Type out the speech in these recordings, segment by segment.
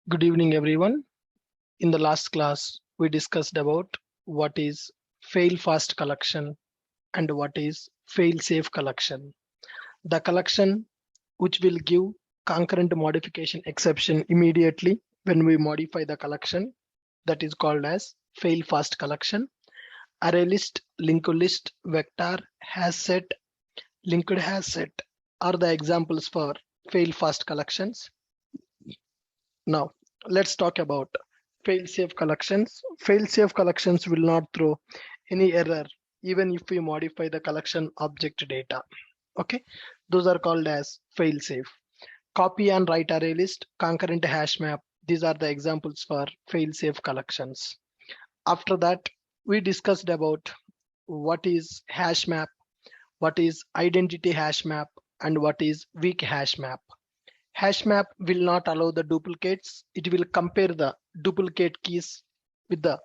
Good evening, everyone. In the last class, we discussed about what is fail-fast collection and what is fail-safe collection. The collection which will give concurrent modification exception immediately when we modify the collection, that is called as fail-fast collection. Array list, linked list, vector, hash set, linked hash set are the examples for fail-fast collections. Now, let's talk about fail-safe collections. Fail-safe collections will not throw any error even if we modify the collection object data. Okay, those are called as fail-safe. Copy and write array list, concurrent hash map. These are the examples for fail-safe collections. After that, we discussed about what is hash map, what is identity hash map, and what is weak hash map. Hash map will not allow the duplicates. It will compare the duplicate keys with the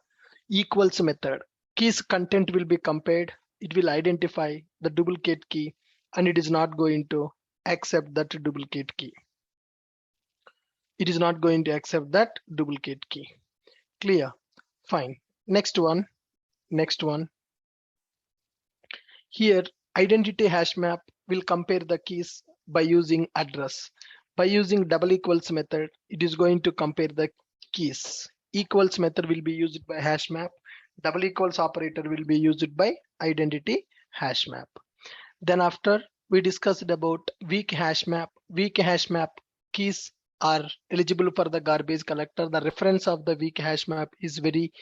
equals method. Keys content will be compared. It will identify the duplicate key and it is not going to accept that duplicate key. It is not going to accept that duplicate key. Clear? Fine. Next one. Here, identity hash map will compare the keys by using address. By using double equals method, it is going to compare the keys. Equals method will be used by hash map. Double equals operator will be used by identity hash map. Then after, we discussed about weak hash map. Weak hash map keys are eligible for the garbage collector. The reference of the weak hash map is very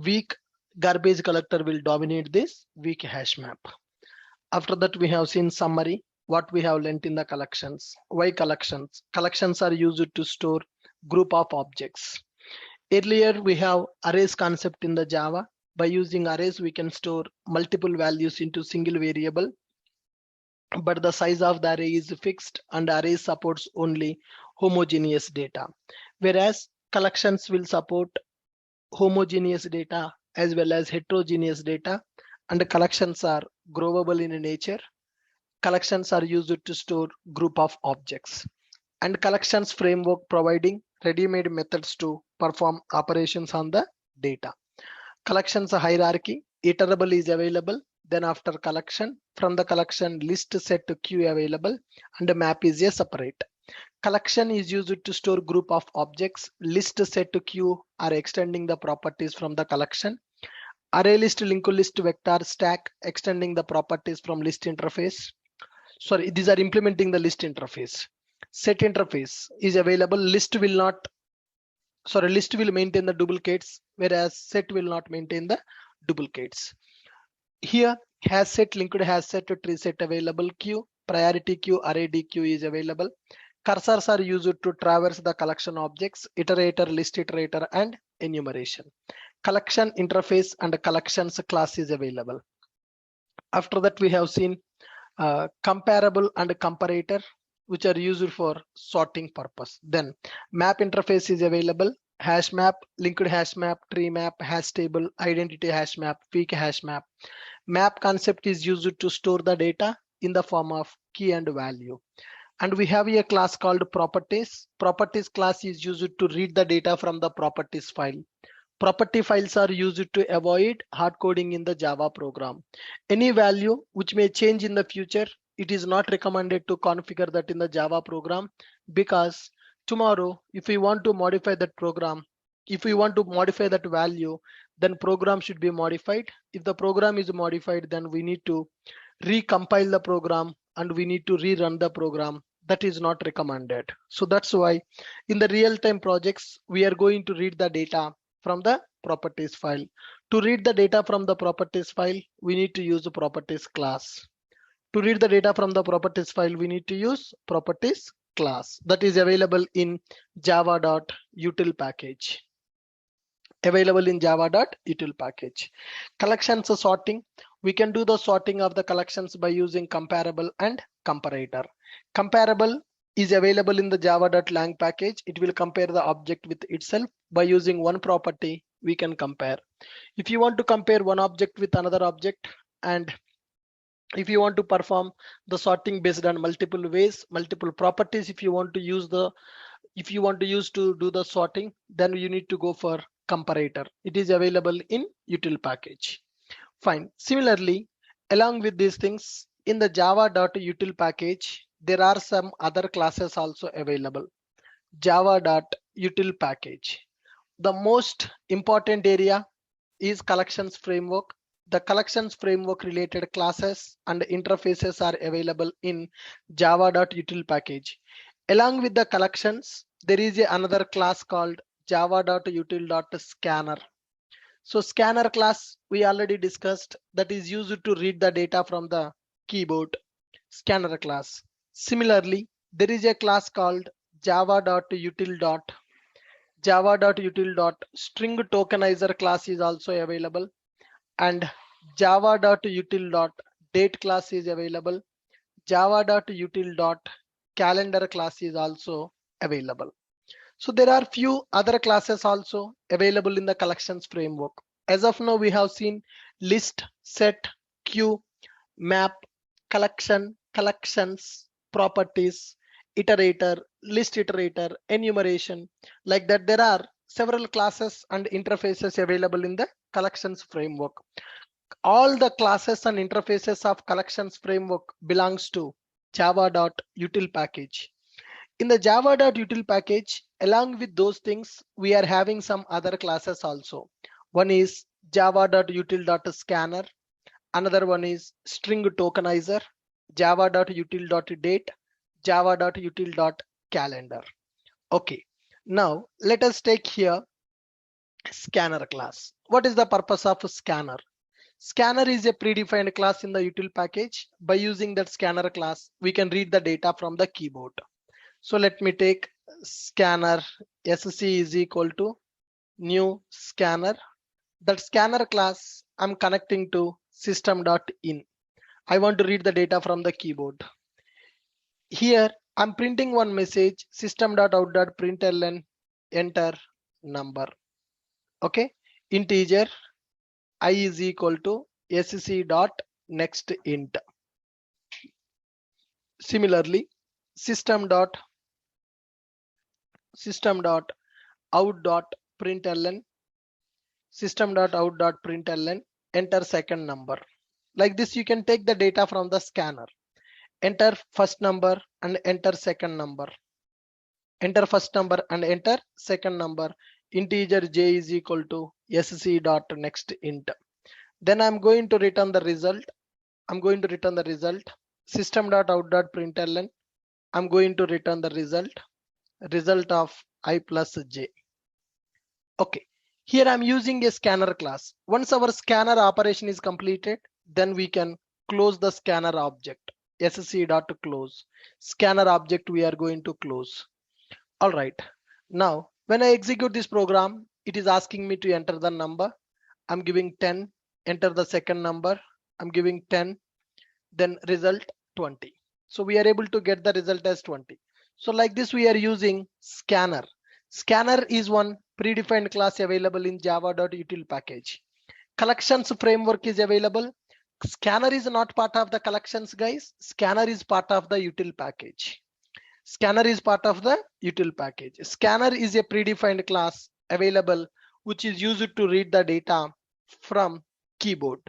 weak. Garbage collector will dominate this weak hash map. After that, we have seen summary, what we have learnt in the collections. Why collections? Collections are used to store group of objects. Earlier, we have arrays concept in the Java. By using arrays, we can store multiple values into single variable, but the size of the array is fixed and array supports only homogeneous data. Whereas collections will support homogeneous data as well as heterogeneous data, and the collections are growable in nature. Collections are used to store group of objects, and collections framework providing ready-made methods to perform operations on the data. Collections hierarchy, iterable is available. Then after collection, from the collection list set to queue available, and the map is a separate. Collection is used to store group of objects. List set to queue are extending the properties from the collection. Array list, linked list, vector, stack, extending the properties from list interface. Sorry, these are implementing the list interface. Set interface is available. List will maintain the duplicates, whereas set will not maintain the duplicates. Here, hash set, linked hash set, tree set available. Queue, priority queue, array DQ is available. Cursors are used to traverse the collection objects, iterator, list iterator, and enumeration. Collection interface and collections class is available. After that, we have seen comparable and comparator, which are used for sorting purpose. Then map interface is available. Hash map, linked hash map, tree map, hash table, identity hash map, weak hash map. Map concept is used to store the data in the form of key and value. And we have a class called properties. Properties class is used to read the data from the properties file. Property files are used to avoid hard coding in the Java program. Any value which may change in the future, it is not recommended to configure that in the Java program, because tomorrow, if we want to modify that program, if we want to modify that value, then program should be modified. If the program is modified, then we need to recompile the program and we need to rerun the program. That is not recommended. So that's why in the real-time projects, we are going to read the data from the properties file. To read the data from the properties file, we need to use the properties class. To read the data from the properties file, we need to use properties class that is available in java.util package. Collections sorting. We can do the sorting of the collections by using comparable and comparator. Comparable is available in the java.lang package. It will compare the object with itself. By using one property, we can compare. If you want to compare one object with another object and If you want to perform the sorting based on multiple ways, multiple properties, if you want to use to do the sorting, then you need to go for comparator. It is available in util package. Fine. Similarly, along with these things, in the java.util package, there are some other classes also available. Java.util package. The most important area is collections framework. The collections framework related classes and interfaces are available in java.util package. Along with the collections, there is another class called java.util.scanner. So scanner class we already discussed, that is used to read the data from the keyboard. Scanner class. Similarly, there is a class called java.util. Java.util.string tokenizer class is also available, and java.util.date class is available. Java.util.calendar class is also available. So there are few other classes also available in the collections framework. As of now, we have seen list, set, queue, map, collection, collections, properties, iterator, list iterator, enumeration. Like that, there are several classes and interfaces available in the collections framework. All the classes and interfaces of collections framework belongs to java.util package. In the java.util package, along with those things, we are having some other classes also. One is java.util.scanner. Another one is string tokenizer, java.util.date, java.util.calendar. Okay, now let us take here scanner class. What is the purpose of a scanner? Scanner is a predefined class in the util package. By using that scanner class, we can read the data from the keyboard. So let me take scanner sc is equal to new scanner. That scanner class I'm connecting to system.in. I want to read the data from the keyboard. Here I'm printing one message, system.out.println enter number. Okay, integer I is equal to sc dot next int. Similarly, system dot out.println system.out.println enter second number. Like this, you can take the data from the scanner. Enter first number and enter second number. Enter first number and enter second number. Integer j is equal to sc dot next int. Then I'm going to return the result. System.out.println. I'm going to return the result of I plus j. Okay, here I'm using a scanner class. Once our scanner operation is completed, then we can close the scanner object. sc.close. Scanner object we are going to close. All right. Now, when I execute this program, it is asking me to enter the number. I'm giving 10, enter the second number. I'm giving 10, then result 20. So we are able to get the result as 20. So like this, we are using scanner. Scanner is one predefined class available in java.util package. Collections framework is available. Scanner is not part of the collections, guys. Scanner is part of the util package. Scanner is part of the util package. Scanner is a predefined class available which is used to read the data from keyboard.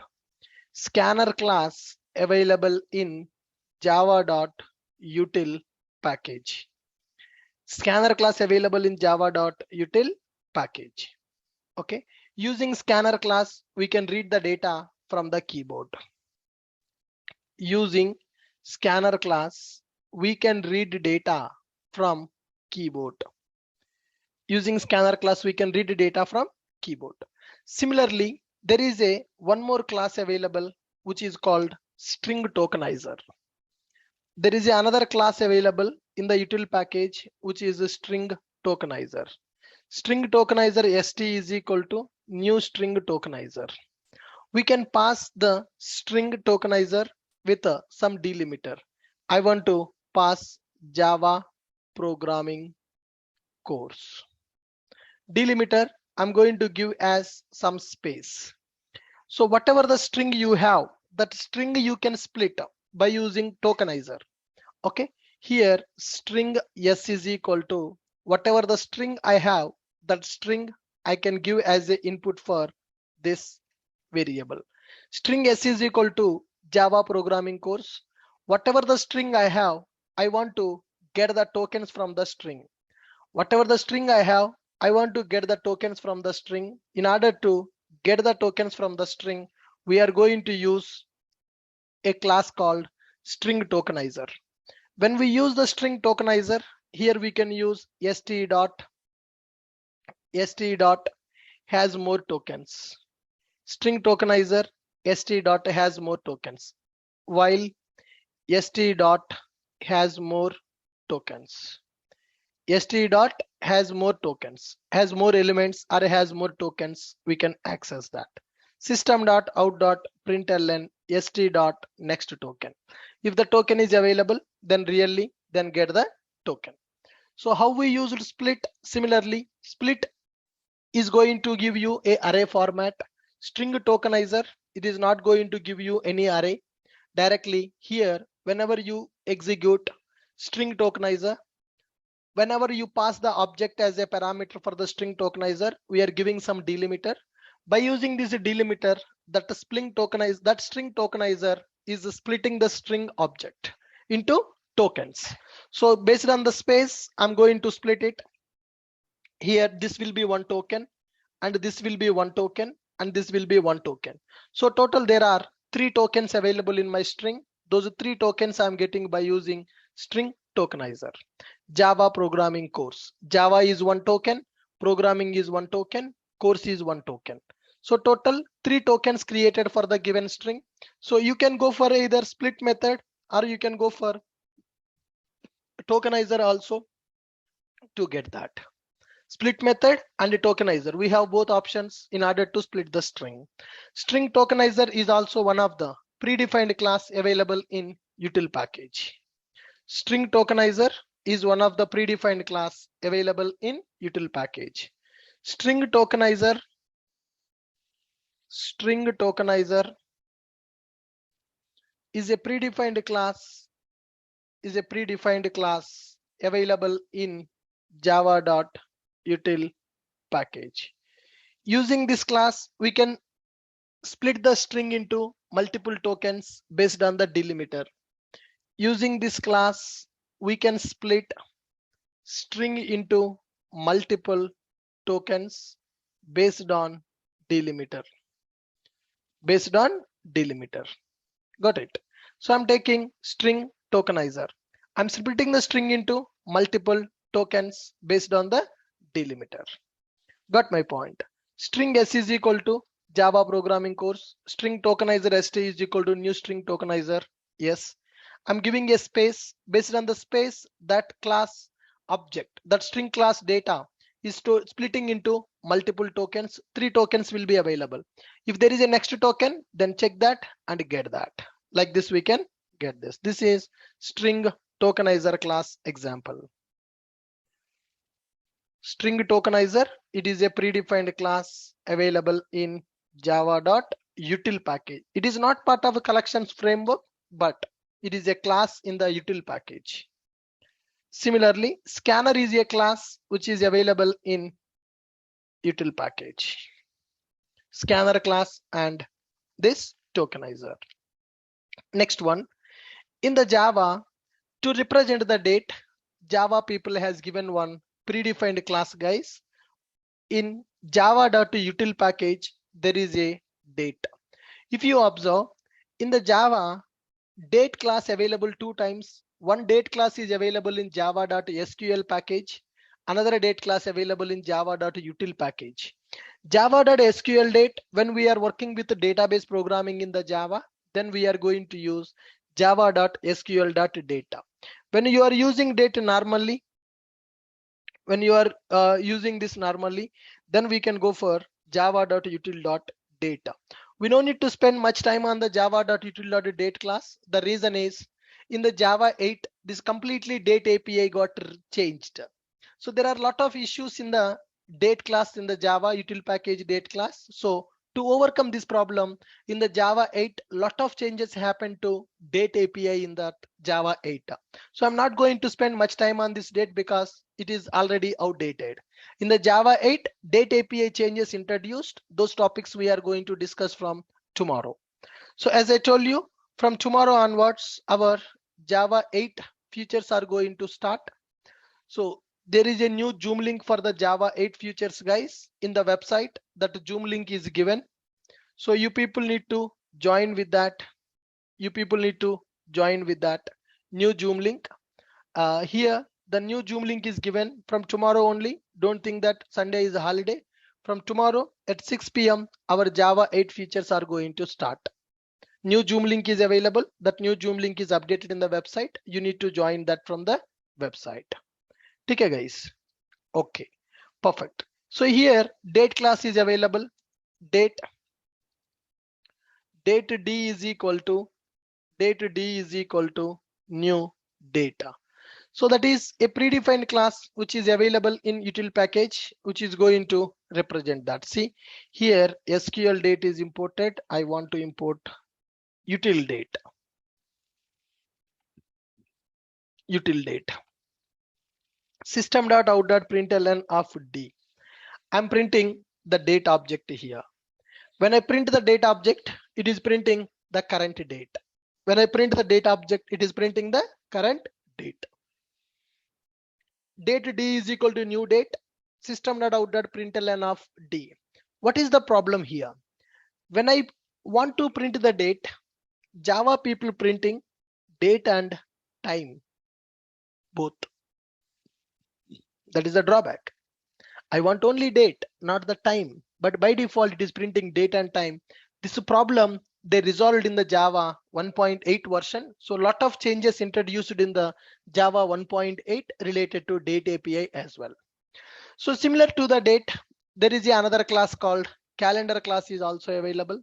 Scanner class available in java.util package. Scanner class available in java.util package. Okay, using scanner class, we can read the data from the keyboard. Using scanner class, we can read data from keyboard. Using scanner class, we can read data from keyboard. Similarly, there is one more class available which is called string tokenizer. There is another class available in the util package which is a string tokenizer. String tokenizer st is equal to new string tokenizer. We can pass the string tokenizer with some delimiter. I want to pass Java programming course. Delimiter I'm going to give as some space. So whatever the string you have, that string you can split by using tokenizer. Okay, here string s is equal to whatever the string I have, that string I can give as a input for this variable. String s is equal to Java programming course. Whatever the string I have, I want to get the tokens from the string. Whatever the string I have, I want to get the tokens from the string. In order to get the tokens from the string, we are going to use a class called string tokenizer. When we use the string tokenizer, here we can use st dot has more tokens. String tokenizer st dot has more tokens, while st dot has more tokens. st dot has more tokens, has more elements, or has more tokens. We can access that. System dot out dot println st dot next token. If the token is available, then get the token. So how we used split? Similarly, split is going to give you a array format. String tokenizer, it is not going to give you any array directly. Here, whenever you execute string tokenizer, whenever you pass the object as a parameter for the string tokenizer, we are giving some delimiter. By using this delimiter, that string tokenizer is splitting the string object into tokens. So based on the space, I'm going to split it. Here, this will be one token, and this will be one token, and this will be one token. So total there are 3 tokens available in my string. Those 3 tokens I'm getting by using string tokenizer. Java programming course. Java is one token, programming is one token, course is one token. So total 3 tokens created for the given string. So you can go for either split method, or you can go for tokenizer also to get that. Split method and a tokenizer. We have both options in order to split the string. String tokenizer is also one of the predefined class available in util package. String tokenizer is one of the predefined class available in util package. String tokenizer is a predefined class available in java.util package. Using this class, we can split the string into multiple tokens based on the delimiter. Using this class, we can split string into multiple tokens based on delimiter. Got it? So I'm taking string tokenizer. I'm splitting the string into multiple tokens based on the delimiter. Got my point? String s is equal to Java programming course. String tokenizer st is equal to new string tokenizer. Yes. I'm giving a space. Based on the space, that class object, that string class data is splitting into multiple tokens. 3 tokens will be available. If there is a next token, then check that and get that. Like this, we can get this. This is string tokenizer class example. String tokenizer, it is a predefined class available in java.util package. It is not part of a collections framework, but it is a class in the util package. Similarly, scanner is a class which is available in util package. Scanner class and this tokenizer. Next one, in the Java, to represent the date, Java people has given one predefined class, guys. In java.util package, there is a date. If you observe, in the Java, date class available 2 times. One date class is available in java.sql package. Another date class available in java.util package. Java.sql date, when we are working with the database programming in the Java, then we are going to use java.sql.data. When you are using date normally, using this normally, then we can go for java.util.data. We don't need to spend much time on the java.util.date class. The reason is in the Java 8, this completely date API got changed. So there are a lot of issues in the date class in the Java util package date class. So To overcome this problem, in the Java 8, lot of changes happened to date API in that Java 8. So I'm not going to spend much time on this date because it is already outdated. In the Java 8, date API changes introduced. Those topics we are going to discuss from tomorrow. So as I told you, from tomorrow onwards, our Java 8 features are going to start. So there is a new Zoom link for the Java 8 features, guys, in the website. That Zoom link is given. So you people need to join with that. You people need to join with that new Zoom link. Here, the new Zoom link is given from tomorrow only. Don't think that Sunday is a holiday. From tomorrow at 6 p.m., our Java 8 features are going to start. New Zoom link is available. That new Zoom link is updated in the website. You need to join that from the website. Okay, guys. Okay, perfect. So here date class is available. Date D is equal to new data. So that is a predefined class which is available in util package, which is going to represent that. See here SQL date is imported. I want to import util date. System.out.println of D. I'm printing the date object here. When I print the date object, it is printing the current date. When I print the date object, it is printing the current date. Date D is equal to new date. System.out.println of D. What is the problem here? When I want to print the date, Java people printing date and time both. That is the drawback. I want only date, not the time. But by default, it is printing date and time. This problem they resolved in the Java 1.8 version. So a lot of changes introduced in the Java 1.8 related to date API as well. So similar to the date, there is another class called calendar class is also available.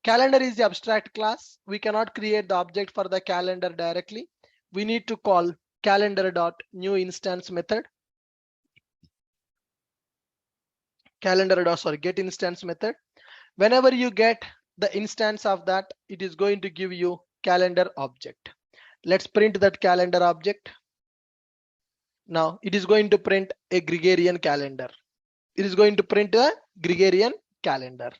Calendar is the abstract class. We cannot create the object for the calendar directly. We need to call calendar.new instance method. Get instance method. Whenever you get the instance of that, it is going to give you calendar object. Let's print that calendar object. Now it is going to print a Gregorian calendar. It is going to print a Gregorian calendar.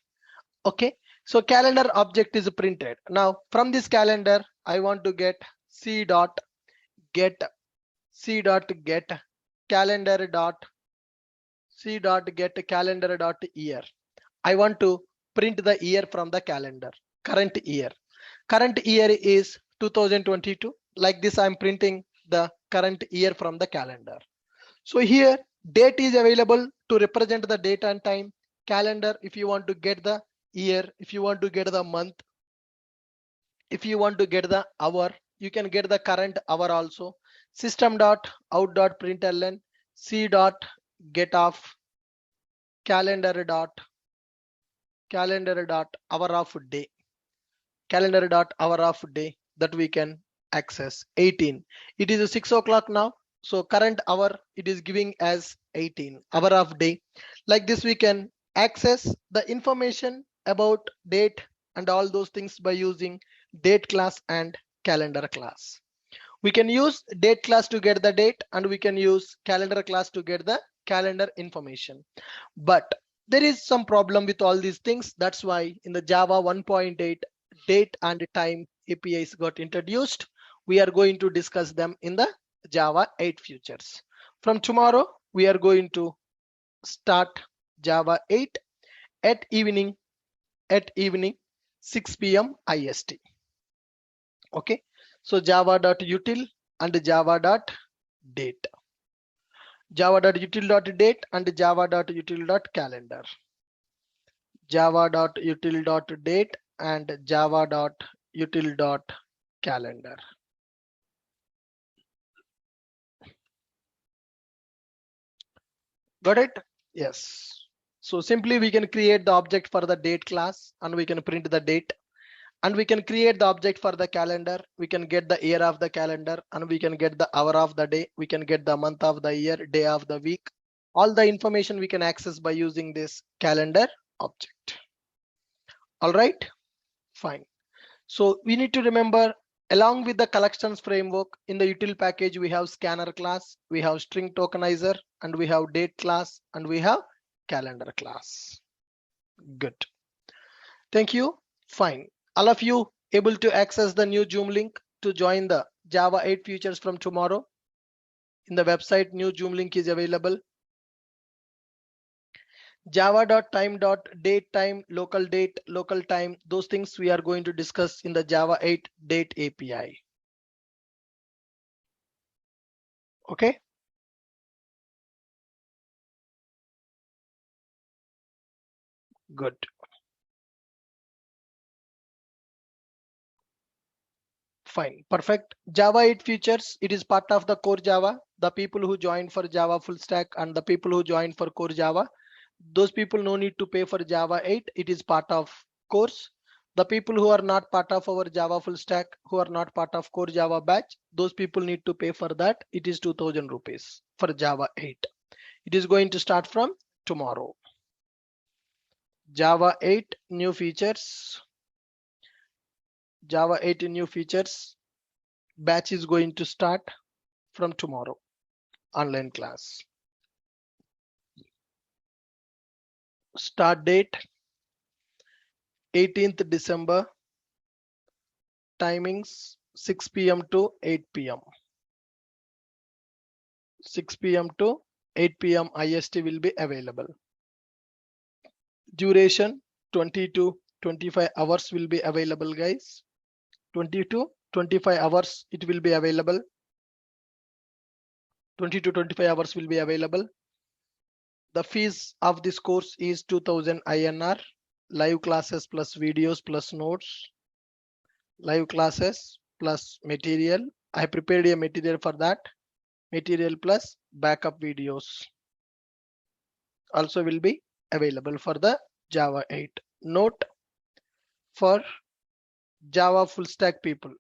Okay, so calendar object is printed. Now from this calendar, I want to get c.get calendar.year. I want to print the year from the calendar. Current year is 2022. Like this, I'm printing the current year from the calendar. So here date is available to represent the date and time. Calendar, if you want to get the year, if you want to get the month, if you want to get the hour, you can get the current hour also. System.out.println c.get of calendar.hour of day. Calendar.hour of day that we can access 18. It is 6 o'clock now. So current hour, it is giving as 18 hour of day. Like this, we can access the information about date and all those things by using date class and calendar class. We can use date class to get the date, and we can use calendar class to get the calendar information. But there is some problem with all these things. That's why in the Java 1.8, date and time APIs got introduced. We are going to discuss them in the Java 8 features. From tomorrow, we are going to start Java 8 at evening 6 p.m. IST. Okay, so java.util and java.date. Java.util.date and java.util.calendar. Java.util.date and java.util.calendar. Got it? Yes. So simply we can create the object for the date class, and we can print the date, and we can create the object for the calendar. We can get the year of the calendar, and we can get the hour of the day. We can get the month of the year, day of the week. All the information we can access by using this calendar object. All right, fine. So we need to remember, along with the collections framework, in the util package, we have scanner class, we have string tokenizer, and we have date class, and we have calendar class. Good. Thank you. Fine. All of you able to access the new Zoom link to join the Java 8 futures from tomorrow. In the website, new Zoom link is available. Java.time.date time, local date, local time, those things we are going to discuss in the Java 8 date API. Okay. Good. Fine. Perfect. Java 8 features, it is part of the core Java. The people who joined for Java full stack and the people who joined for core Java, those people no need to pay for Java 8. It is part of course. The people who are not part of our Java full stack, who are not part of core Java batch, those people need to pay for that. It is 2000 rupees for Java 8. It is going to start from tomorrow. Java 8 new features. Java 8 new features. Batch is going to start from tomorrow. Online class. Start date 18th December. Timings 6 p.m. to 8 p.m. 6 p.m. to 8 p.m. IST will be available. Duration 20 to 25 hours will be available, guys. 20 to 25 hours it will be available. 20 to 25 hours will be available. The fees of this course is 2000 INR. Live classes plus videos plus notes. Live classes plus material. I prepared a material for that. Material plus backup videos also will be available for the Java 8. Note for Java full stack people.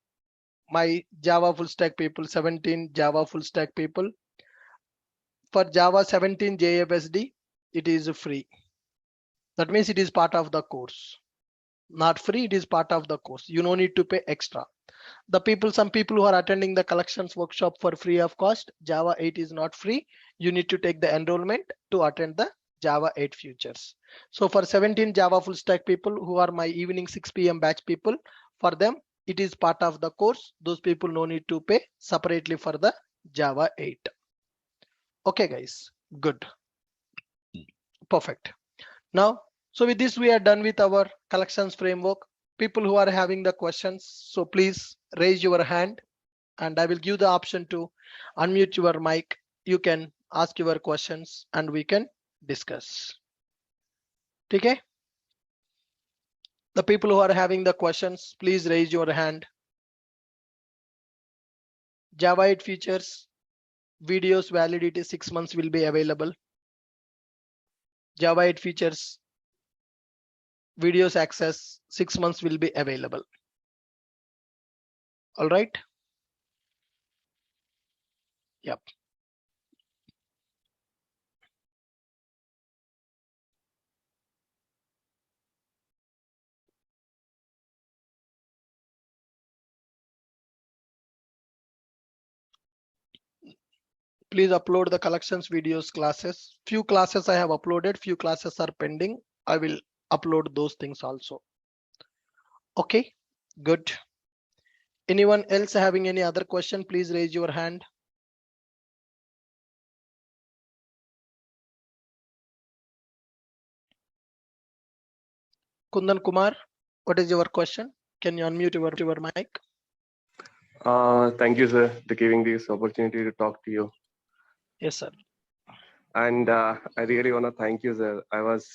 My Java full stack people, 17 Java full stack people. For Java 17 JFSD, it is free. That means it is part of the course. Not free, it is part of the course. You no need to pay extra. Some people who are attending the collections workshop for free of cost, Java 8 is not free. You need to take the enrollment to attend the Java 8 futures. So for 17 Java full stack people who are my evening 6 p.m. batch people, for them, it is part of the course. Those people no need to pay separately for the Java 8. Okay, guys, good. Perfect. Now, so with this, we are done with our collections framework. People who are having the questions, so please raise your hand and I will give the option to unmute your mic. You can ask your questions and we can discuss. Okay? The people who are having the questions, please raise your hand. Java 8 features, videos validity 6 months will be available. Java 8 features, videos access 6 months will be available. All right. Yep. Please upload the collections videos classes. Few classes I have uploaded, few classes are pending. I will upload those things also. Okay, good. Anyone else having any other question, please raise your hand. Kundan Kumar, what is your question? Can you unmute your mic? Thank you, sir, for giving this opportunity to talk to you. Yes, sir. And I really want to thank you, sir. I was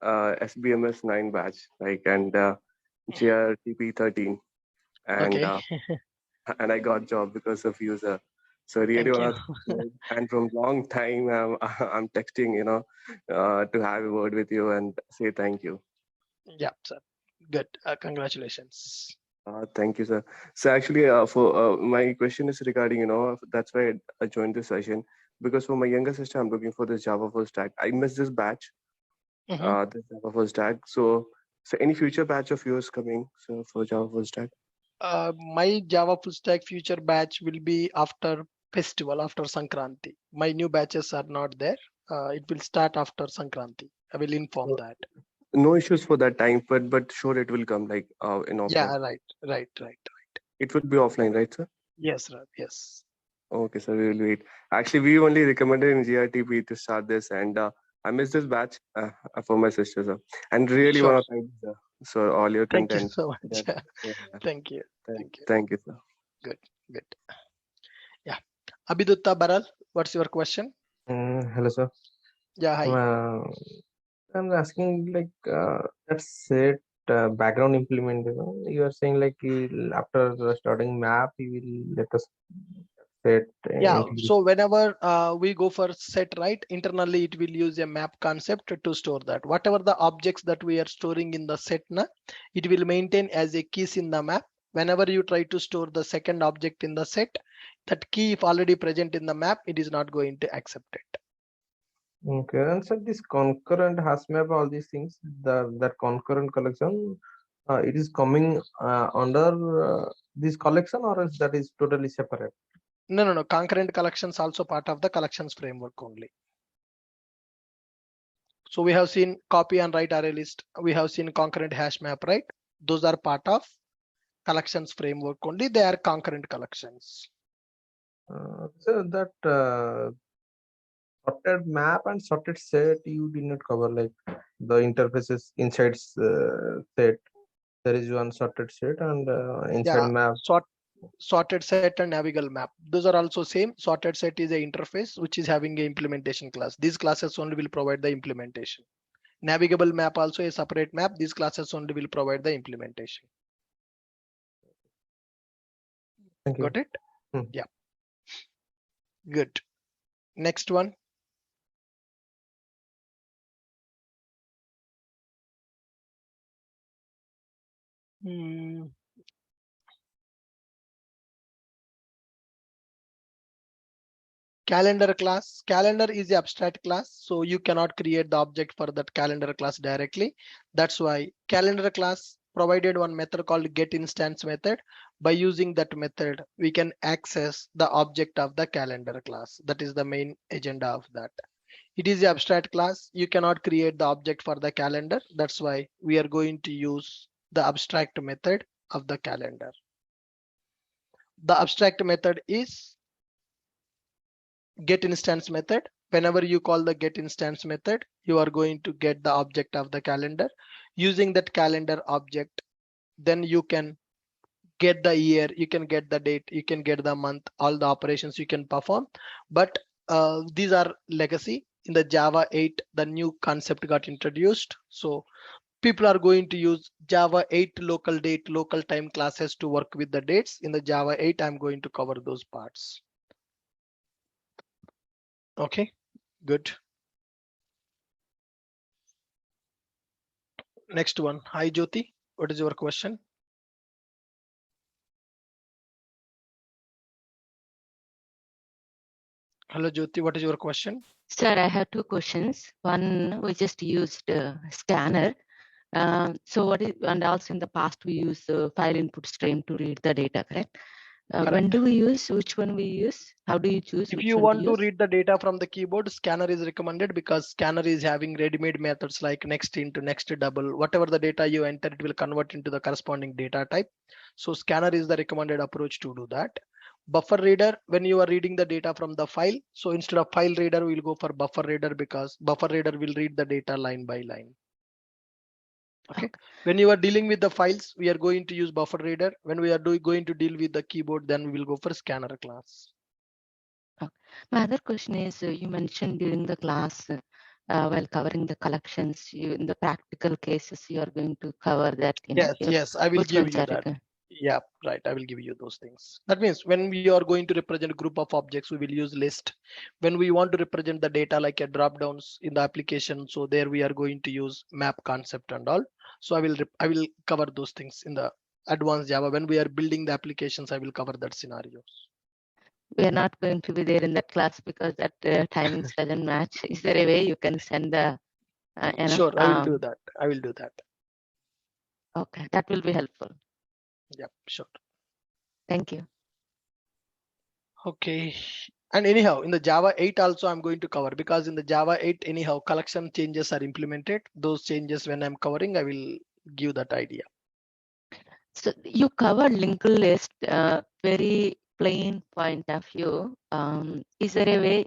SBMS 9 batch, and GRTP 13, and Okay. and I got job because of you, sir. So I really want to, and from long time I'm texting, to have a word with you and say thank you. Yeah, sir. Good. Congratulations. Thank you, sir. So actually, for my question is regarding, that's why I joined this session, because for my younger sister, I'm looking for this Java full stack. I missed this batch, this Java full stack. So So any future batch of yours coming so for Java full stack? My Java full stack future batch will be after festival, after Sankranti. My new batches are not there. It will start after Sankranti. I will inform So that. no issues for that time, but sure it will come like in offline. Yeah, right. It would be offline, right, sir? Yes, Raj, yes. Okay, sir, we will wait. Actually, we only recommended in GRTP to start this, and I missed this batch for my sister, sir. And really Sure. want to thank you, sir. So all your Thank you content. so much. That, yeah, Thank you. Thank you. thank you, sir. Good. Yeah. Abhidutta Baral, what's your question? Hello, sir. Yeah, hi. I'm asking that set background implementation. You are saying after starting map, you will let us set Yeah, integration. so whenever we go for set, right, internally it will use a map concept to store that. Whatever the objects that we are storing in the set, it will maintain as a keys in the map. Whenever you try to store the second object in the set, that key, if already present in the map, it is not going to accept it. Okay, and so this concurrent hash map, all these things, that concurrent collection, it is coming under this collection, or is that is totally separate? No. Concurrent collections also part of the collections framework only. So we have seen copy and write array list. We have seen concurrent hash map, right? Those are part of collections framework only. They are concurrent collections. So that sorted map and sorted set you did not cover, like the interfaces inside set. There is one sorted set and inside map. Sorted set and navigable map. Those are also same. Sorted set is a interface which is having a implementation class. These classes only will provide the implementation. Navigable map also a separate map. These classes only will provide the implementation. Thank you. Got it? Yeah. Good. Next one. Calendar class. Calendar is the abstract class, so you cannot create the object for that calendar class directly. That's why calendar class provided one method called getInstance method. By using that method, we can access the object of the calendar class. That is the main agenda of that. It is the abstract class. You cannot create the object for the calendar. That's why we are going to use the abstract method of the calendar. The abstract method is getInstance method. Whenever you call the getInstance method, you are going to get the object of the calendar. Using that calendar object, then you can get the year, you can get the date, you can get the month, all the operations you can perform. But these are legacy. In the Java 8, the new concept got introduced. So people are going to use Java 8 local date, local time classes to work with the dates. In the Java 8, I'm going to cover those parts. Okay, good. Next one. Hi, Jyoti. What is your question? Hello, Jyoti. What is your question? Sir, I have two questions. One, we just used scanner. So what is, and also in the past we use file input stream to read the data, correct? When do we use? Which one we use? How do you choose? If you want to read the data from the keyboard, scanner is recommended because scanner is having ready-made methods like next int, next double. Whatever the data you enter, it will convert into the corresponding data type. So scanner is the recommended approach to do that. Buffer reader, when you are reading the data from the file, so instead of file reader, we'll go for buffer reader because buffer reader will read the data line by line. Okay. When you are dealing with the files, we are going to use buffer reader. When we are going to deal with the keyboard, then we will go for scanner class. My other question is, you mentioned during the class, while covering the collections, in the practical cases, you are going to cover that. Yes, I will give you that. Yeah, right. I will give you those things. That means when we are going to represent a group of objects, we will use list. When we want to represent the data like a drop downs in the application, so there we are going to use map concept and all. So I will cover those things in the advanced Java. When we are building the applications, I will cover that scenarios. We are not going to be there in that class because that timings doesn't match. Is there a way you can send the? Sure, I will do that. I will do that. Okay, that will be helpful. Yep, sure. Thank you. Okay. And anyhow, in the Java 8 also I'm going to cover, because in the Java 8 anyhow collection changes are implemented. Those changes when I'm covering, I will give that idea. So you covered linked list, very plain point of view. Is there a way,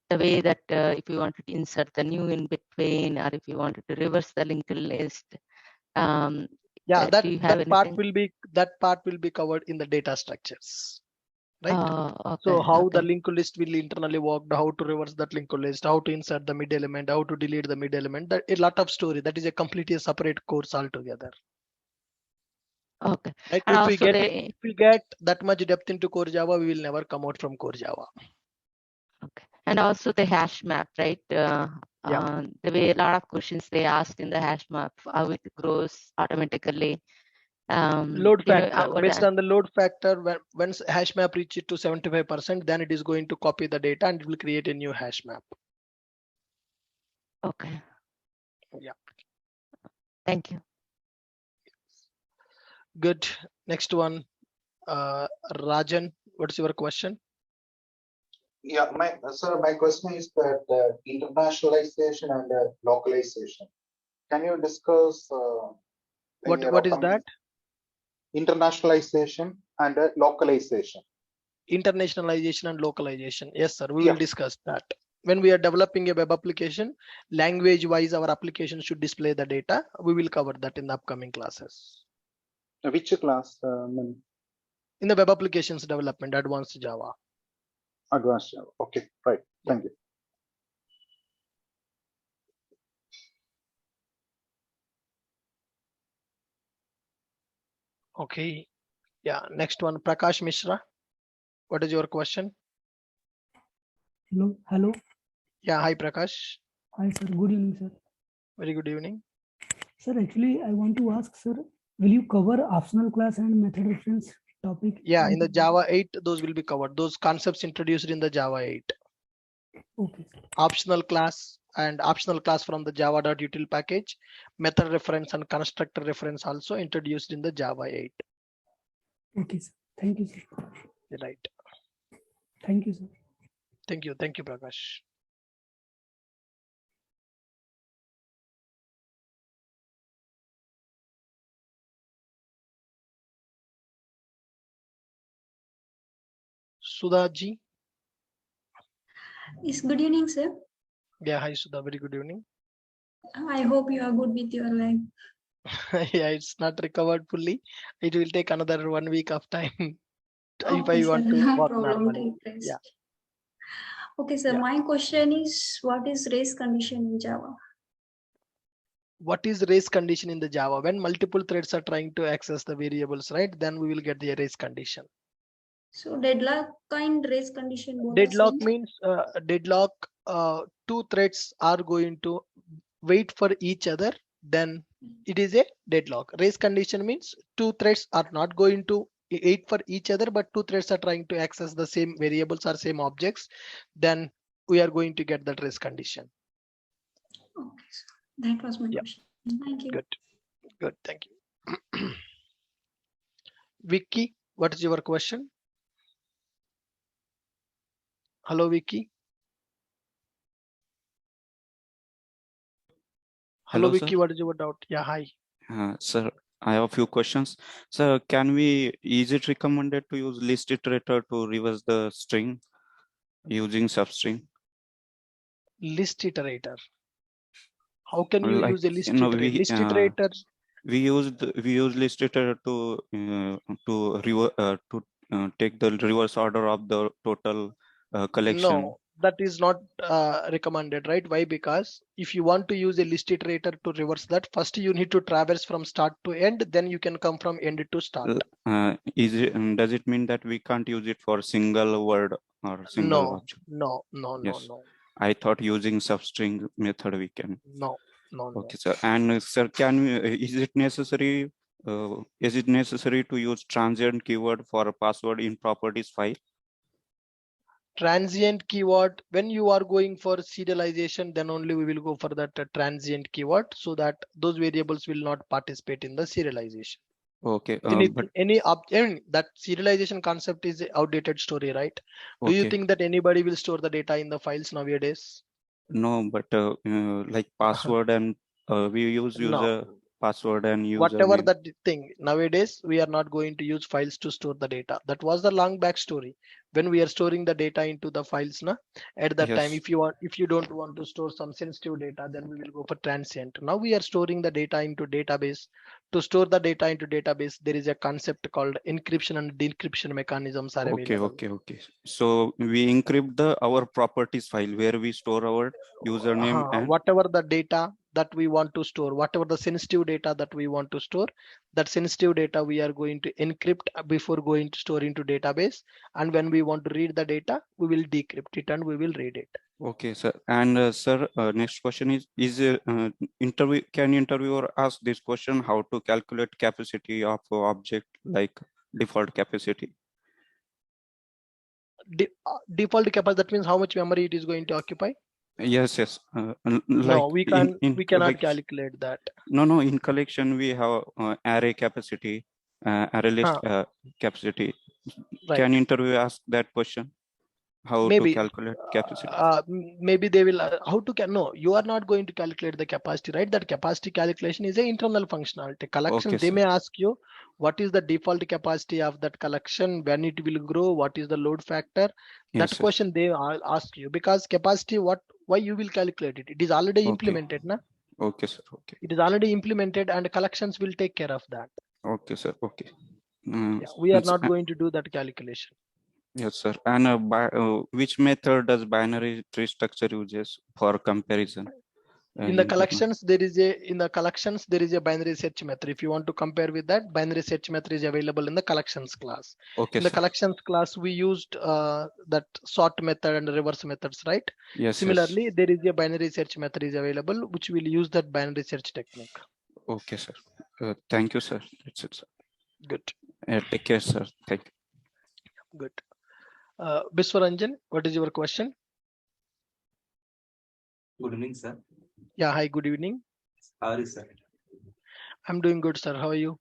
the way that if you wanted to insert the new in between, or if you wanted to reverse the linked list, Yeah, do you have that part anything? will be covered in the data structures, right? Okay, So how the okay. linked list will internally work, how to reverse that linked list, how to insert the mid element, how to delete the mid element. That a lot of story. That is a completely separate course altogether. Okay. Right? And If also we get that much depth into core Java, we will never come out from core Java. okay. And also the hash map, right? Yeah. The way a lot of questions they asked in the hash map, how it grows automatically. Load factor. What Based on the load factor, once hash map reaches to 75%, then it is going to copy the data and it will create a new hash map. Okay. Yeah. Thank you. Good. Next one. Rajan, what's your question? Yeah, my question is that internationalization and localization. Can you discuss What is that? Internationalization and localization. Internationalization and localization. Yes, sir. We will discuss that. When we are developing a web application, language-wise, our application should display the data. We will cover that in the upcoming classes. Which class? In the web applications development, advanced Java. Advanced Java. Okay, right. Thank you. Okay. Yeah. Next one, Prakash Mishra. What is your question? Hello. Yeah. Hi, Prakash. Hi, sir. Good evening, sir. Very good evening. Sir, actually, I want to ask, sir, will you cover optional class and method reference topic? Yeah. In the Java 8, those will be covered. Those concepts introduced in the Java 8. Okay. Optional class and optional class from the java.util package, method reference and constructor reference also introduced in the Java 8. Okay, sir. Thank you, sir. Right. Thank you, sir. Thank you. Thank you, Prakash. Sudha ji. Yes, good evening, sir. Yeah, hi Sudha. Very good evening. I hope you are good with your leg. Yeah, it's not recovered fully. It will take another 1 week of time if Okay, I sir, want to no walk problem. normally. Take rest. Yeah. Okay, sir. Yeah. My question is, what is race condition in Java? What is race condition in the Java? When multiple threads are trying to access the variables, right? Then we will get the race condition. So deadlock and race condition both Deadlock are same? means two threads are going to wait for each other, then it is a deadlock. Race condition means two threads are not going to wait for each other, but two threads are trying to access the same variables or same objects, then we are going to get that race condition. Okay, sir. That was my question. Thank you. Good. Thank you. Vicky, what is your question? Hello, Vicky. Hello, Vicky, sir. what is your doubt? Yeah, hi. Sir, I have a few questions. Sir, is it recommended to use list iterator to reverse the string using substring? List iterator. How can you use a list iterator? List iterator. We use list iterator to take the reverse order of the total collection. No, that is not recommended, right? Why? Because if you want to use a list iterator to reverse that, first you need to traverse from start to end, then you can come from end to start. Does it mean that we can't use it for single word or single object? No. I thought using substring method we can. No. Okay, sir. And sir, is it necessary to use transient keyword for a password in properties file? Transient keyword, when you are going for serialization, then only we will go for that transient keyword, so that those variables will not participate in the serialization. Okay, Anything, that serialization concept is an outdated story, right? Do you okay. think that anybody will store the data in the files nowadays? No, but like password and we use No. user password and Whatever username. that thing, nowadays we are not going to use files to store the data. That was the long back story. When we are storing the data into the files, at that time, Yes. if you don't want to store some sensitive data, then we will go for transient. Now we are storing the data into database. To store the data into database, there is a concept called encryption and decryption mechanisms are Okay, available. okay. So we encrypt our properties file where we store our username and Whatever the data that we want to store, whatever the sensitive data that we want to store, that sensitive data we are going to encrypt before going to store into database. And when we want to read the data, we will decrypt it and we will read it. okay, sir. And sir, next question is can interviewer ask this question, how to calculate capacity of object like default capacity? Default capacity, that means how much memory it is going to occupy? Yes. No, we cannot collection, calculate that. No, in collection we have array capacity, array list capacity. Right. Can interview ask that question? How Maybe to calculate capacity? maybe they will how to no, you are not going to calculate the capacity, right? That capacity calculation is an internal functionality. Collection, Okay, they sir. may ask you what is the default capacity of that collection, when it will grow, what is the load factor. Yes, That sir. question they ask you, because capacity, why you will calculate it? It is already Okay. implemented, na? Okay, sir. Okay. It is already implemented and collections will take care of that. Okay, sir. Okay. Yeah, we are not going to do that calculation. Yes, sir. And which method does binary tree structure uses for comparison? In the collections, there is a binary search method. If you want to compare with that, binary search method is available in the collections class. Okay, In the sir. collections class, we used that sort method and reverse methods, right? Yes. Similarly, there is a binary search method is available, which will use that binary search technique. Okay, sir. Thank you, sir. That's it, sir. Good. Take care, sir. Thank you. Good. Biswaranjan, what is your question? Good evening, sir. Yeah, hi, good evening. How are you, sir? I'm doing good, sir. How are you?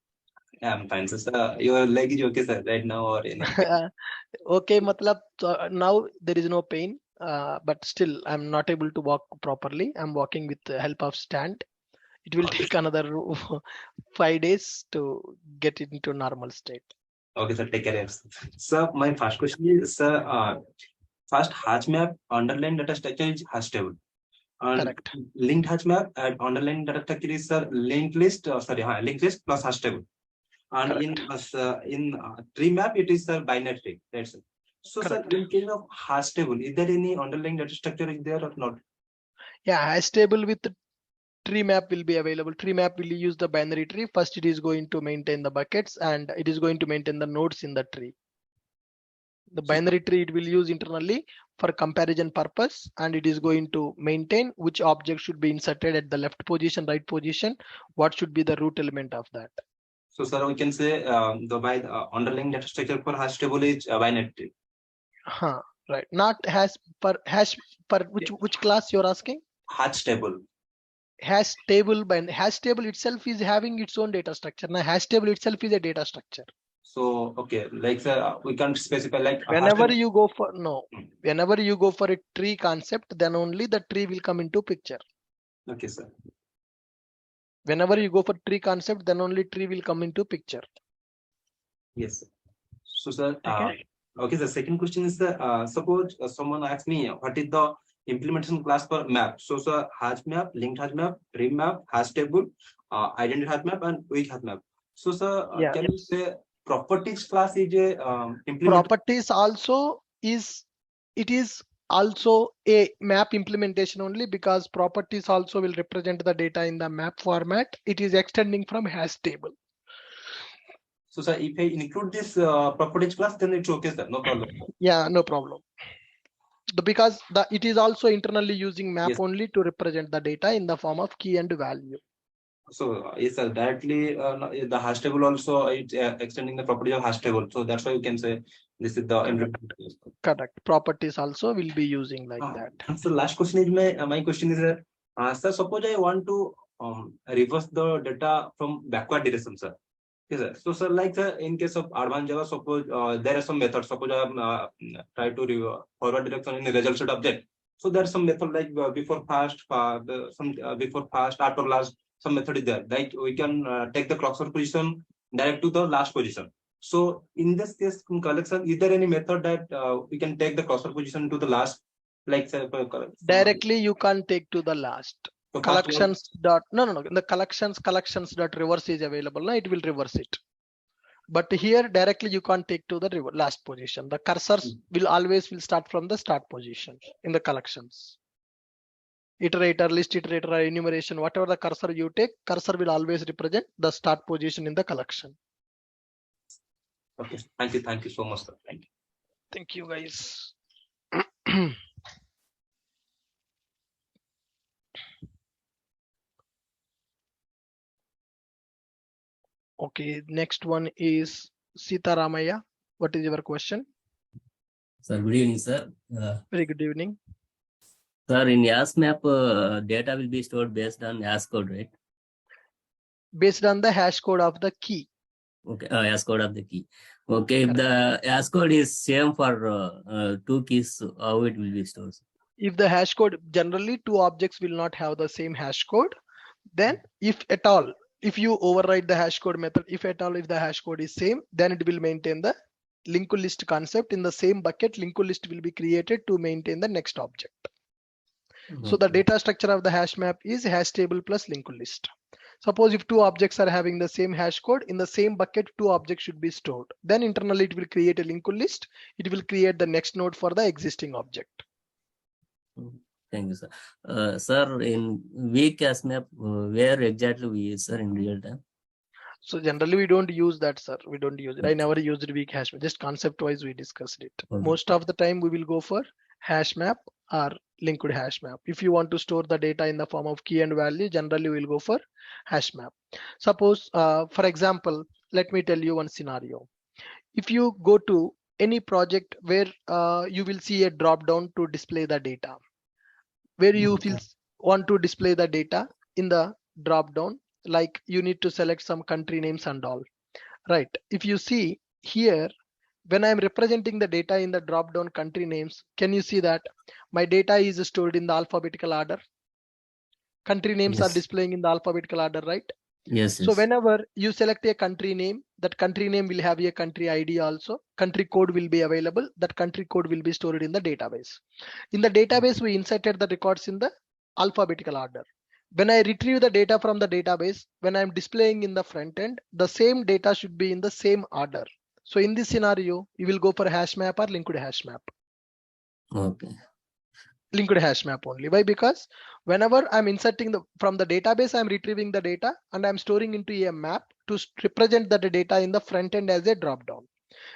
I'm fine, sir. Your leg is okay, sir, right now or anything? Okay, matlab, now there is no pain, but still I'm not able to walk properly. I'm walking with the help of stand. It will take another 5 days to get it into normal state. Okay, sir, take care. Sir, my first question is, sir, first hash map underlying data structure is hash table. And Correct. linked hash map and underlying data structure is, sir, linked list, linked list plus hash table. And Correct. in tree map, it is, sir, binary tree. That's it. So, Correct. sir, in case of hash table, is there any underlying data structure is there or not? Yeah, hash table with the tree map will be available. Tree map will use the binary tree. First, it is going to maintain the buckets and it is going to maintain the nodes in the tree. The binary tree it will use internally for comparison purpose, and it is going to maintain which object should be inserted at the left position, right position, what should be the root element of that. So, sir, we can say the underlying data structure for hash table is binary tree. Right. Not hash per which class you're asking? Hash table. Hash table itself is having its own data structure. Now, hash table itself is a data structure. So, okay, like, sir, we can't specify like whenever you go for a tree concept, then only the tree will come into picture. Okay, sir. Whenever you go for tree concept, then only tree will come into picture. Yes, sir. So, sir, Okay. The second question is, suppose someone asks me what is the implementation class for map. So, sir, hash map, linked hash map, tree map, hash table, identity hash map, and weak hash map. So, sir, can you say properties class is a properties also is also a map implementation only, because properties also will represent the data in the map format. It is extending from hash table. So, sir, if I include this properties class, then it's okay, sir. No problem. Yeah, no problem. Because it is also internally using map only to represent the data in the form of key and value. So it's directly the hash table also it's extending the property of hash table. So that's why you can say this is the implementation. Correct. Properties also will be using like that. And so last question is my question is sir, suppose I want to reverse the data from backward direction, sir. Yes, sir. So sir, like in case of advanced Java, suppose there are some methods. Suppose I try to forward direction in a result set object. So there's some method like before first, before first, after last. Some method is there. Like we can take the cursor position direct to the last position. So in this case, in collection, is there any method that we can take the cursor position to the last, like say, Directly you can't take to the last. So Collections dot no. In the collections dot reverse is available. Now it will reverse it. But here directly you can't take to the last position. The cursors will always start from the start position in the collections. Iterator, list iterator, or enumeration, whatever the cursor you take, cursor will always represent the start position in the collection. Okay, thank you so much, sir. Thank you, guys. Okay, next one is Sita Ramaya. What is your question? Sir, good evening, sir. Very good evening. Sir, in YASMAP, data will be stored based on hash code, right? Based on the hash code of the key. Okay, hash code of the key. Okay, if the hash code is same for two keys, how it will be stored? If the hash code, generally two objects will not have the same hash code, then if at all, if you override the hash code method, if at all, if the hash code is same, then it will maintain the linked list concept. In the same bucket, linked list will be created to maintain the next object. So the data structure of the hash map is hash table plus linked list. Suppose if two objects are having the same hash code, in the same bucket, two objects should be stored. Then internally it will create a linked list. It will create the next node for the existing object. Thank you, sir. Sir, in weak YASMAP, where exactly we use, sir, in real time? So generally we don't use that, sir. We don't use it. I never used weak hash map. Just concept wise we discussed it. Most of the time we will go for hash map or linked hash map. If you want to store the data in the form of key and value, generally we'll go for hash map. Suppose, for example, let me tell you one scenario. If you go to any project where you will see a drop down to display the data, where you want to display the data in the drop down, like you need to select some country names and all, right? If you see here, when I'm representing the data in the drop down country names, can you see that my data is stored in the alphabetical order? Country names are displaying in the alphabetical order, right? Yes. So whenever you select a country name, that country name will have a country ID also. Country code will be available. That country code will be stored in the database. In the database, we inserted the records in the alphabetical order. When I retrieve the data from the database, when I'm displaying in the front end, the same data should be in the same order. So in this scenario, you will go for hash map or linked hash map. Okay. Linked hash map only. Why? Because whenever I'm inserting from the database, I'm retrieving the data and I'm storing into a map to represent that data in the front end as a drop down.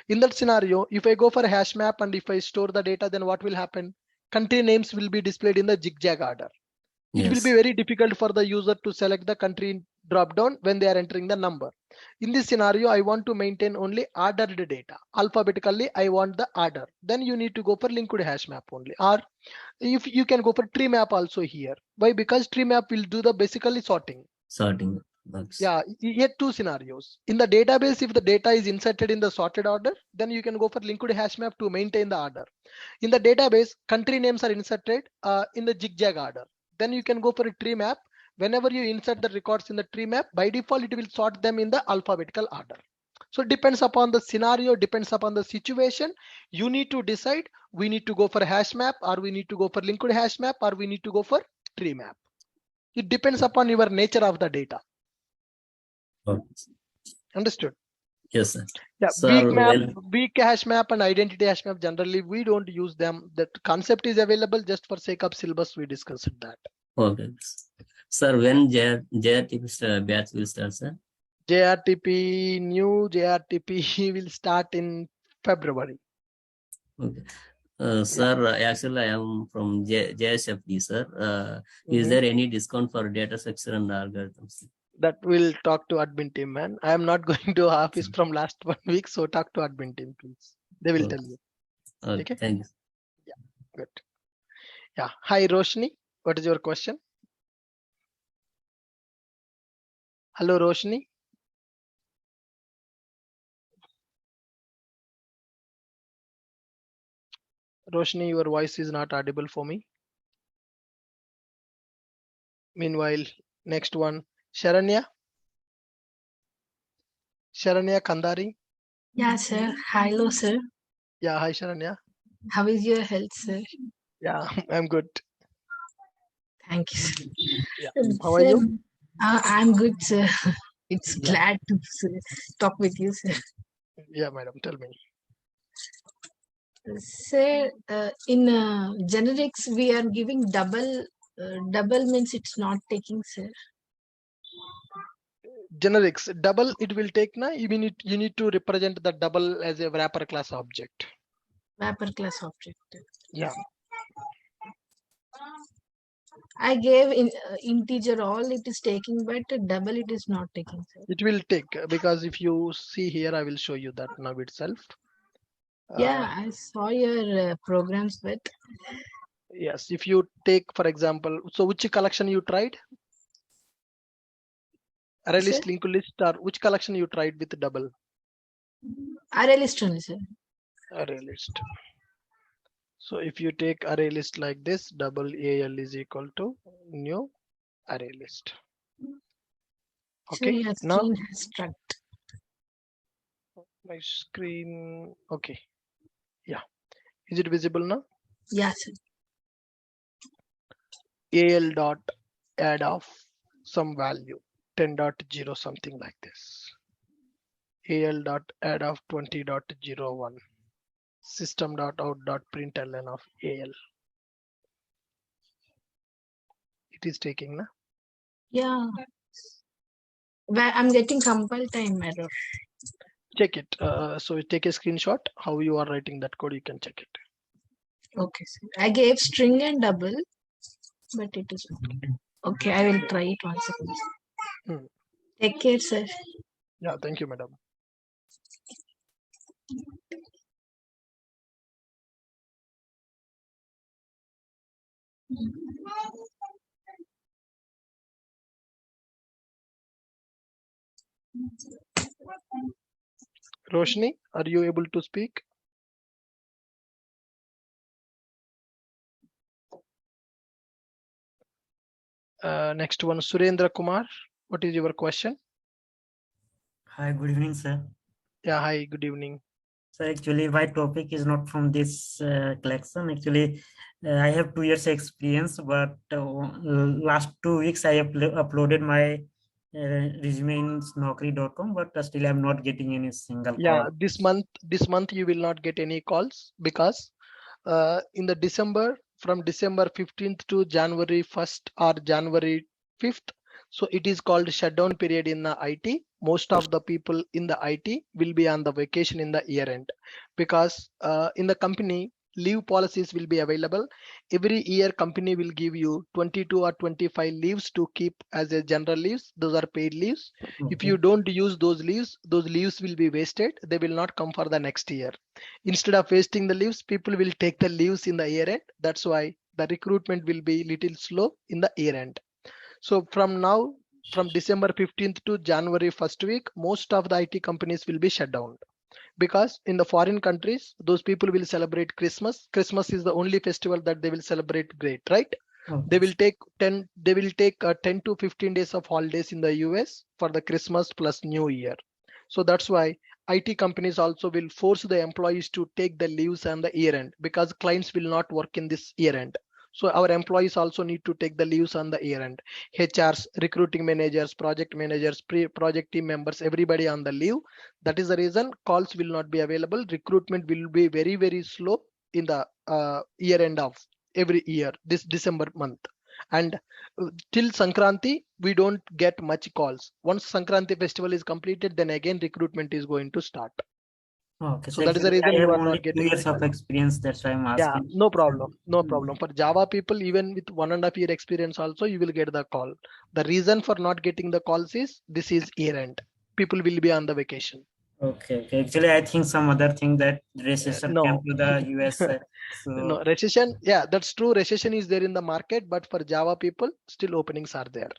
In that scenario, if I go for a hash map and if I store the data, then what will happen? Country names will be displayed in the zigzag order. It will be very difficult for the user to select the country drop down when they are entering the number. In this scenario, I want to maintain only ordered data. Alphabetically, I want the order. Then you need to go for linked hash map only. Or if you can go for tree map also here. Why? Because tree map will do the basically sorting. Sorting. Yeah, yet two scenarios. In the database, if the data is inserted in the sorted order, then you can go for linked hash map to maintain the order. In the database, country names are inserted in the zigzag order. Then you can go for a tree map. Whenever you insert the records in the tree map, by default, it will sort them in the alphabetical order. So it depends upon the scenario, depends upon the situation. You need to decide, we need to go for a hash map, or we need to go for linked hash map, or we need to go for tree map. It depends upon your nature of the data. Okay. Understood? Yes, sir. Yeah, Sir, weak hash map and identity hash map, generally we don't use them. That concept is available just for sake of syllabus. We discussed that. Okay. Sir, when JRTP batch will start, sir? New JRTP will start in February. Okay. Sir, actually I am from JSFD, sir. Is there any discount for data structure and algorithms? That will talk to admin team, man. I am not going to office from last 1 week, so talk to admin team, please. They will Okay. tell you. Okay, Okay. thank you. Good. Yeah. Hi, Roshni. What is your question? Hello, Roshni. Roshni, your voice is not audible for me. Meanwhile, next one, Sharanya. Sharanya Kandari. Yeah, sir. Hello, sir. Yeah, hi, Sharanya. How is your health, sir? Yeah, I'm good. Thank you, sir. Yeah. How are Sir, you? I'm good, sir. It's Yeah. glad to talk with you, sir. Yeah, madam, tell me. Sir, in generics, we are giving double. Double means it's not taking, sir. Generics, double it will take na. You need to represent the double as a wrapper class object. Wrapper class object. Yeah. I gave in integer all it is taking, but double it is not taking, sir. It will take because if you see here, I will show you that now itself. Yeah, I saw your programs, but Yes, if you take, for example, so which collection you tried? Array list, linked list, or which collection you tried with double? array list only, sir. Array list. So if you take array list like this, double AL is equal to new array list. Okay, So your now screen has struck. my screen. Okay, yeah. Is it visible now? Yeah, sir. AL dot add of some value 10.0 something like this. AL dot add of 20.01 system dot out dot println of AL. It is taking na. Yeah. Where I'm getting compile time error. Check it. So take a screenshot how you are writing that code. You can check it. Okay, sir. I gave string and double, but it is not. Okay, I will try it once again. Take care, sir. Yeah, thank you, madam. Roshni, are you able to speak? Next one, Surendra Kumar. What is your question? Hi, good evening, sir. Yeah, hi, good evening. So actually, my topic is not from this collection. Actually, I have 2 years experience, but last 2 weeks I have uploaded my resume in Naukri.com, but still I'm not getting any single Yeah, call. this month you will not get any calls because in the December, from December 15th to January 1st or January 5th, so it is called shutdown period in the IT. Most of the people in the IT will be on the vacation in the year end because in the company leave policies will be available. Every year company will give you 22 or 25 leaves to keep as a general leaves. Those are paid leaves. If you don't use those leaves will be wasted. They will not come for the next year. Instead of wasting the leaves, people will take the leaves in the year end. That's why the recruitment will be little slow in the year end. So from now, from December 15th to January 1st week, most of the IT companies will be shut down. Because in the foreign countries, those people will celebrate Christmas. Christmas is the only festival that they will celebrate great, right? Okay. They will take 10 to 15 days of holidays in the US for the Christmas plus New Year. So that's why IT companies also will force the employees to take the leaves and the year end because clients will not work in this year end. So our employees also need to take the leaves on the year end. HRs, recruiting managers, project managers, project team members, everybody on the leave. That is the reason calls will not be available. Recruitment will be very, very slow in the year end of every year, this December month. And till Sankranti, we don't get much calls. Once Sankranti festival is completed, then again recruitment is going to start. Okay, So that is the actually, reason I you have are only not 2 getting. years of experience. That's why I'm Yeah, asking. no problem. No problem. For Java people, even with 1.5 year experience also, you will get the call. The reason for not getting the calls is this is year end. People will be on the vacation. Okay, okay. Actually, I think some other thing that recession came No. to the US. So No, recession. Yeah, that's true. Recession is there in the market, but for Java people, still openings are there.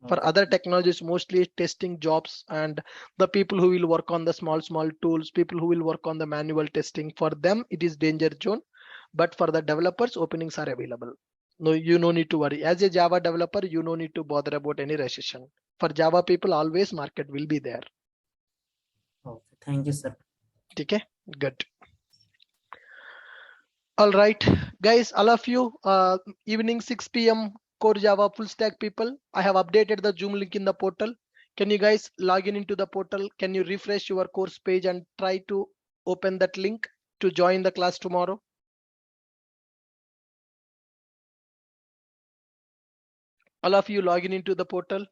For okay. other technologies, mostly testing jobs and the people who will work on the small tools, people who will work on the manual testing, for them it is danger zone. But for the developers, openings are available. No, you no need to worry. As a Java developer, you no need to bother about any recession. For Java people, always market will be there. Okay, thank you, sir. Okay, good. All right, guys, all of you, evening 6 p.m. Core Java full stack people, I have updated the Zoom link in the portal. Can you guys log in into the portal? Can you refresh your course page and try to open that link to join the class tomorrow? All of you log in into the portal.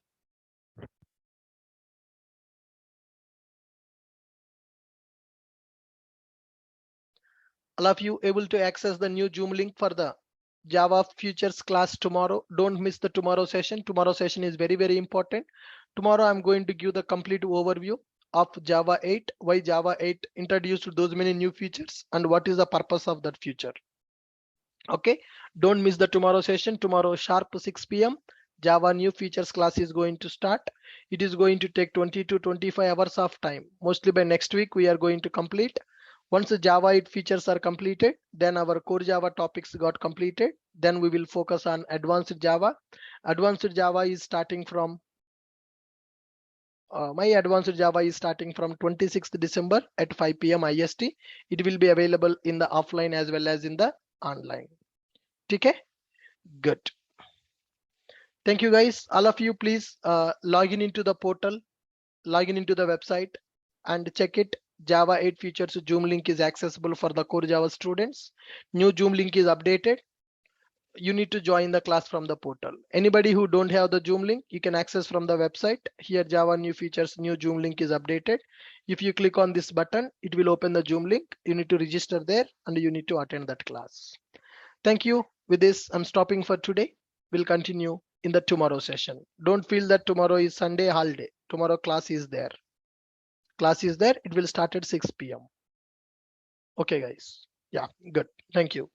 All of you able to access the new Zoom link for the Java Futures class tomorrow. Don't miss the tomorrow session. Tomorrow session is very, very important. Tomorrow I'm going to give the complete overview of Java 8, why Java 8 introduced those many new features and what is the purpose of that feature. Okay, don't miss the tomorrow session. Tomorrow sharp 6 p.m. Java new features class is going to start. It is going to take 20 to 25 hours of time. Mostly by next week we are going to complete. Once the Java 8 features are completed, then our core Java topics got completed. Then we will focus on advanced Java. Advanced Java is starting from my advanced Java is starting from 26th December at 5 p.m. IST. It will be available in the offline as well as in the online. Okay, good. Thank you guys. All of you, please log in into the portal, log in into the website and check it. Java 8 features Zoom link is accessible for the core Java students. New Zoom link is updated. You need to join the class from the portal. Anybody who don't have the Zoom link, you can access from the website. Here Java new features, new Zoom link is updated. If you click on this button, it will open the Zoom link. You need to register there and you need to attend that class. Thank you. With this, I'm stopping for today. We'll continue in the tomorrow session. Don't feel that tomorrow is Sunday holiday. Tomorrow class is there. Class is there. It will start at 6 p.m. Okay, guys. Yeah, good. Thank you.